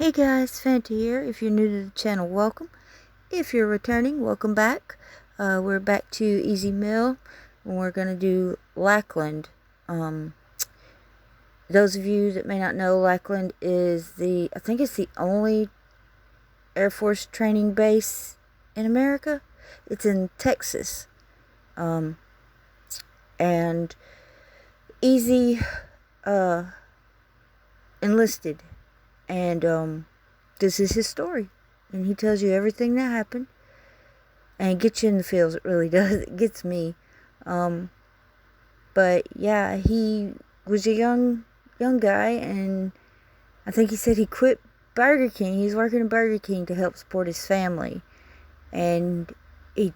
Hey guys, Fanta here. If you're new to the channel, welcome. If you're returning, welcome back. We're back to Easy Mill, and we're going to do Lackland. Those of you that may not know, Lackland is I think it's the only Air Force training base in America. It's in Texas. And Easy enlisted. And this is his story, and he tells you everything that happened, and it gets you in the feels. It really does. It gets me. But yeah, he was a young guy, and I think he said he quit Burger King. He's working at Burger King to help support his family, and he,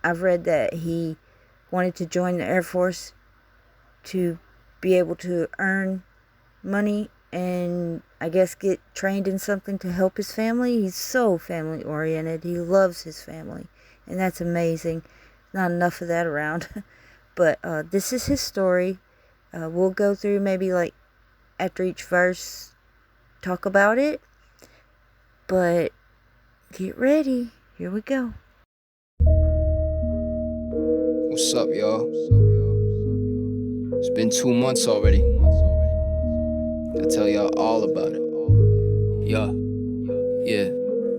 I've read that he wanted to join the Air Force to be able to earn money and I guess get trained in something to help his family. He's so family oriented. He loves his family, and that's amazing. Not enough of that around. But this is his story. We'll go through maybe like after each verse, talk about it. But get ready. Here we go. What's up, y'all? It's been 2 months already. I'll tell y'all all about it. Yeah.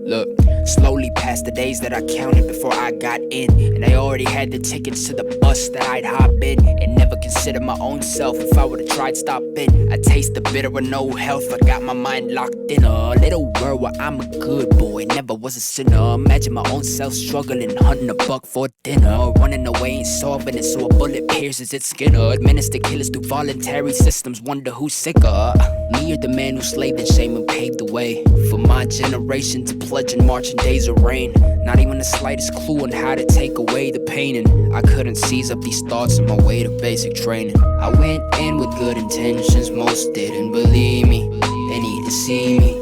Look, slowly passed the days that I counted before I got in, and I already had the tickets to the bus that I'd hop in, and never considered my own self if I would've tried stopping. I taste the bitter with no health, I got my mind locked in a little world where I'm a good boy, never was a sinner. Imagine my own self struggling, hunting a buck for dinner. Running away ain't solving it, so a bullet pierces its skin. Administer killers through voluntary systems, wonder who's sicker, me or the man who slaved in shame and paved the way for my generation to pledge in marching days of rain. Not even the slightest clue on how to take away the pain, and I couldn't seize up these thoughts on my way to basic training. I went in with good intentions, most didn't believe me. They need to see me.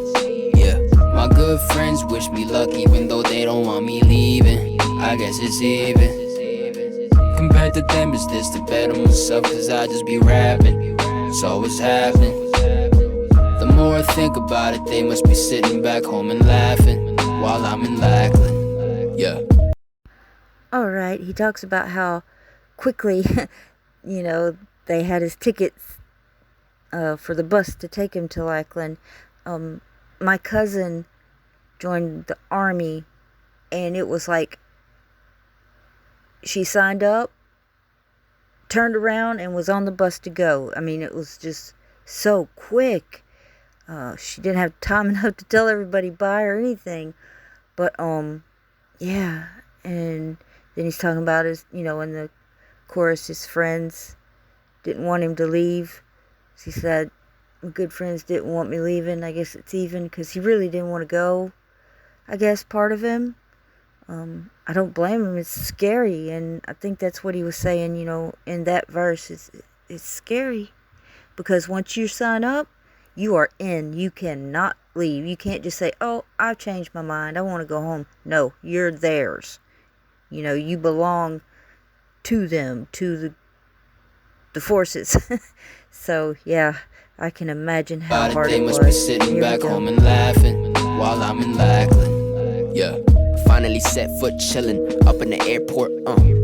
Yeah, my good friends wish me luck even though they don't want me leaving. I guess it's even. Compared to them, is this the better myself? Cause I just be rapping. So what's happening? The more I think about it, they must be sitting back home and laughing while I'm in Lackland. Yeah. Alright, he talks about how quickly, they had his tickets for the bus to take him to Lackland. My cousin joined the Army, and it was like she signed up, turned around, and was on the bus to go. I mean, it was just so quick. She didn't have time enough to tell everybody bye or anything. But, yeah. And then he's talking about his, in the chorus, his friends didn't want him to leave. He said, my good friends didn't want me leaving. I guess it's even because he really didn't want to go. I guess part of him. I don't blame him. It's scary. And I think that's what he was saying, in that verse. It's scary. Because once you sign up, you are in. You cannot leave. You can't just say, oh, I've changed my mind. I want to go home. No, you're theirs. You belong to them, to the forces. So, yeah, I can imagine how hard it was. They must be sitting back home and laughing while I'm in Lackland. Yeah. Finally set foot chillin' up in the airport,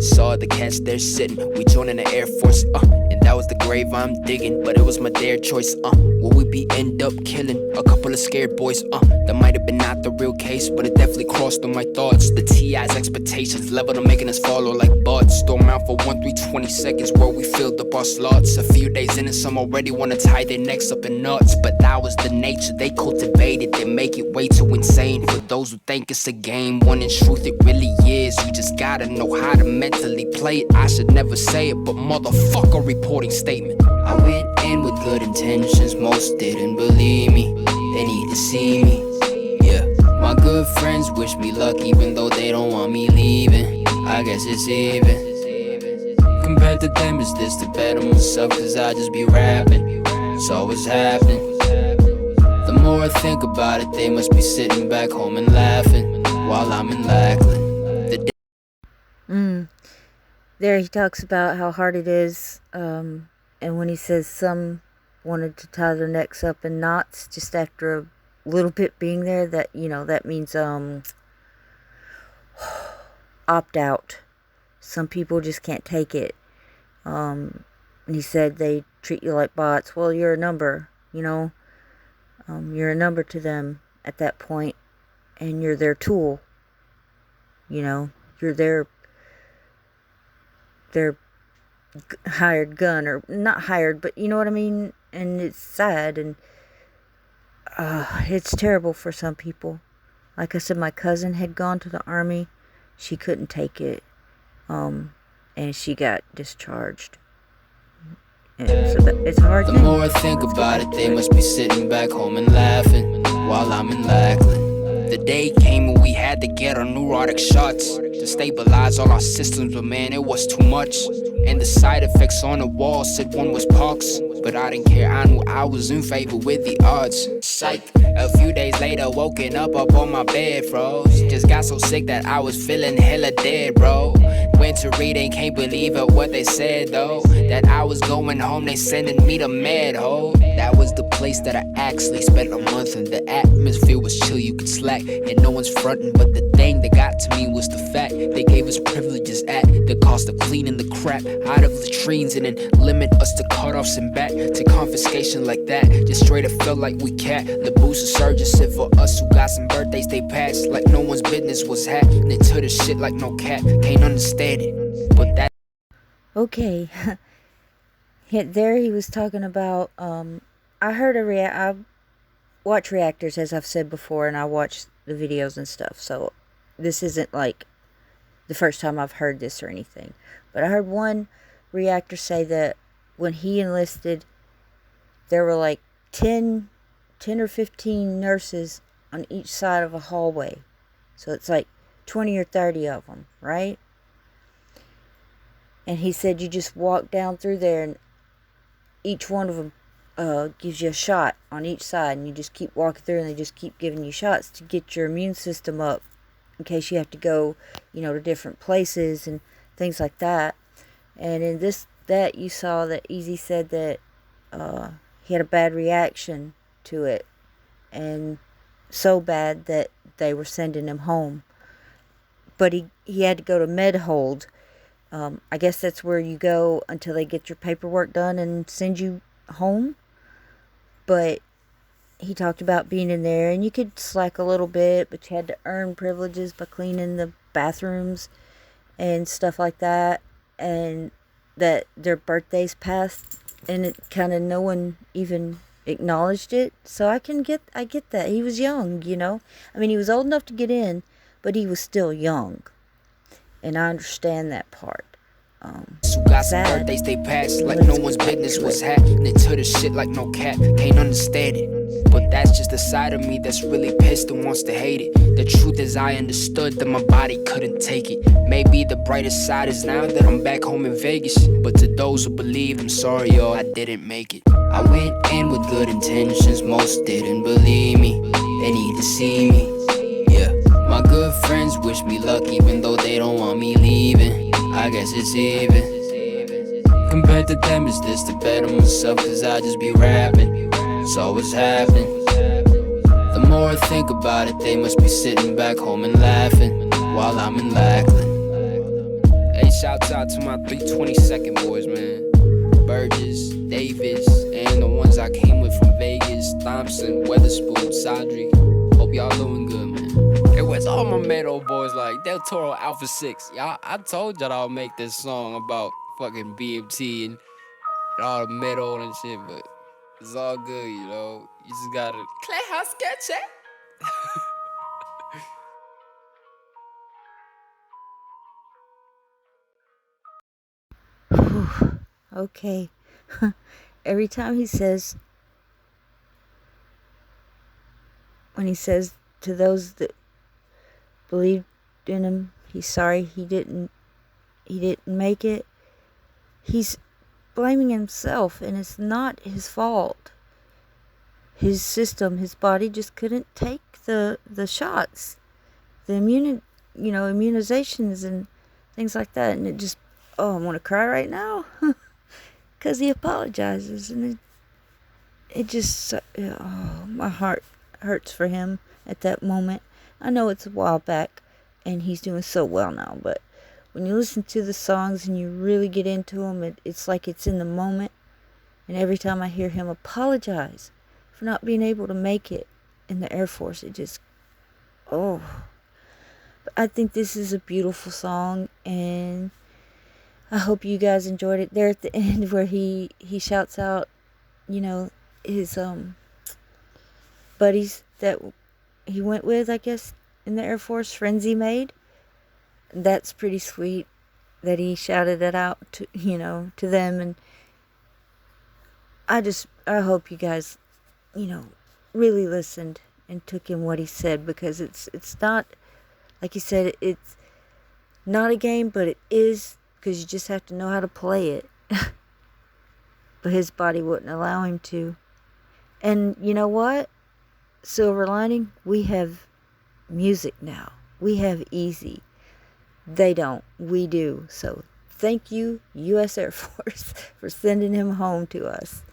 saw the cats there sitting, we joining the Air Force, and that was the grave I'm digging, but it was my dare choice, will we be end up killing a couple of scared boys, that might have been not the real case, but it definitely crossed on my thoughts, the TI's expectations leveled on making us follow like butts, storm out for 20 seconds where we filled up our slots, a few days in and some already wanna tie their necks up in knots, but that was the nature they cultivated, they make it way too insane, for those who think it's a game, when in truth it really is. You just gotta know how to mentally play it. I should never say it, but motherfucker, reporting statement. I went in with good intentions, most didn't believe me. They need to see me. Yeah, my good friends wish me luck even though they don't want me leaving. I guess it's even. Compared to them, is this the better myself? Cause I just be rapping. So what's happening? The more I think about it, they must be sitting back home and laughing while I'm in Lackland. There he talks about how hard it is, and when he says some wanted to tie their necks up in knots just after a little bit being there. That, that means opt out. Some people just can't take it. And he said they treat you like bots. Well, you're a number, you're a number to them at that point, and you're their tool. You're their hired gun, or not hired, but you know what I mean. And it's sad, and it's terrible for some people. Like I said, my cousin had gone to the army. She couldn't take it, and she got discharged. And it's a hard The thing. more I think about it, they must be sitting back home and laughing while I'm in Lackland. The day came when we had to get our neurotic shots to stabilize all our systems, but man, it was too much. And the side effects on the wall said one was pox, but I didn't care. I knew I was in favor with the odds. Psych. A few days later, woken up on my bed, froze. Just got so sick that I was feeling hella dead, bro. Went to read and can't believe it what they said, though. That I was going home, they sending me to med, ho. That was the place that I actually spent a month, and the atmosphere was chill, you could slack, and no one's frontin'. But the thing that got to me was the fact they gave us privileges at the cost of cleaning the crap out of latrines, and then limit us to cutoffs and back to confiscation like that. Just straight up felt like we cat. The boost of surges sit for us who got some birthdays they passed, like no one's business was happening to the shit like no cap. Can't understand it, but that. Okay. There he was talking about, I heard I watch reactors, as I've said before, and I watch the videos and stuff, so this isn't like the first time I've heard this or anything. But I heard one reactor say that when he enlisted, there were like 10 or 15 nurses on each side of a hallway. So it's like 20 or 30 of them, right? And he said you just walk down through there, and each one of them gives you a shot on each side, and you just keep walking through, and they just keep giving you shots to get your immune system up in case you have to go, to different places and things like that. And in that you saw that Easy said that he had a bad reaction to it, and so bad that they were sending him home. But he had to go to med hold. I guess that's where you go until they get your paperwork done and send you home. But he talked about being in there, and you could slack a little bit, but you had to earn privileges by cleaning the bathrooms and stuff like that, and that their birthdays passed, and it kind of no one even acknowledged it. So I get that. He was young, I mean, he was old enough to get in, but he was still young, and I understand that part. Who got some birthdays they passed, like no one's business was happening to the shit like no cap. Can't understand it, but that's just the side of me that's really pissed and wants to hate it. The truth is I understood that my body couldn't take it. Maybe the brightest side is now that I'm back home in Vegas, but to those who believe, I'm sorry y'all, I didn't make it. I went in with good intentions, most didn't believe me. They need to see me, yeah. My good friends wish me luck even though they don't want me leaving. I guess it's even. Compared to them, is this to better myself? Cause I just be rapping. So what's happening? The more I think about it, they must be sitting back home and laughing while I'm in Lackland. Hey, shouts out to my 322nd boys, man. Burgess, Davis, and the ones I came with from Vegas, Thompson, Weatherspoon, Sadri. Hope y'all doing good, man. Hey, where's all my metal boys like Del Toro Alpha 6? Y'all, I told y'all I'll make this song about fucking BMT and all the metal and shit, but it's all good, You just gotta play how sketch Whew. Okay. Every time when he says to those that believed in him, he's sorry he didn't make it, he's blaming himself, and it's not his fault. His system, his body just couldn't take the shots, the immunizations and things like that. And it just, I want to cry right now. Because he apologizes, and it just, oh, my heart hurts for him at that moment. I know it's a while back and he's doing so well now, but when you listen to the songs and you really get into them, it's like it's in the moment. And every time I hear him apologize for not being able to make it in the Air Force, it just, oh. But I think this is a beautiful song, and I hope you guys enjoyed it. There at the end where he shouts out, you know, his buddies that he went with, I guess, in the Air Force, friends he made. That's pretty sweet that he shouted it out to, to them. And I hope you guys, really listened and took in what he said, because it's not, like he said, it's not a game, but it is, because you just have to know how to play it. But his body wouldn't allow him to. And you know what? Silver lining, we have music now. We have easy. They don't. We do. So thank you, U.S. Air Force, for sending him home to us.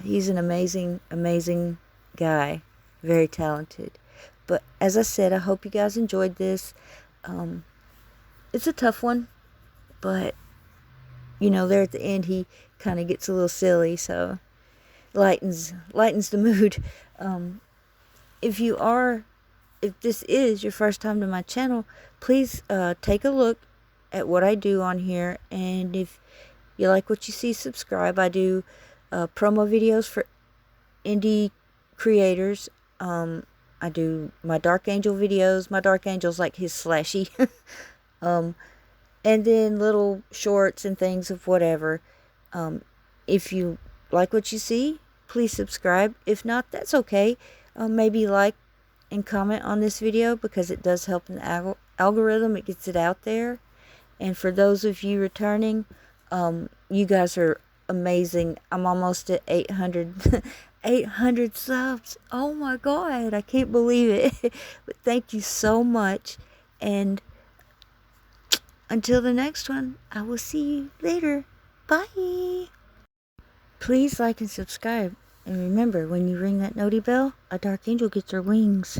He's an amazing, amazing guy. Very talented. But as I said, I hope you guys enjoyed this. It's a tough one, but there at the end he kind of gets a little silly, so lightens the mood. If this is your first time to my channel, please take a look at what I do on here, and if you like what you see, subscribe. I do promo videos for indie creators. I do my Dark Angel videos. My Dark Angel's like his slashy. And then little shorts and things of whatever. If you like what you see, please subscribe. If not, that's okay. Maybe like and comment on this video, because it does help in the algorithm. It gets it out there. And for those of you returning, you guys are amazing. I'm almost at 800 800 subs. Oh my god, I can't believe it. But thank you so much, and until the next one, I will see you later. Bye. Please like and subscribe, and remember, when you ring that noti bell, a dark angel gets her wings.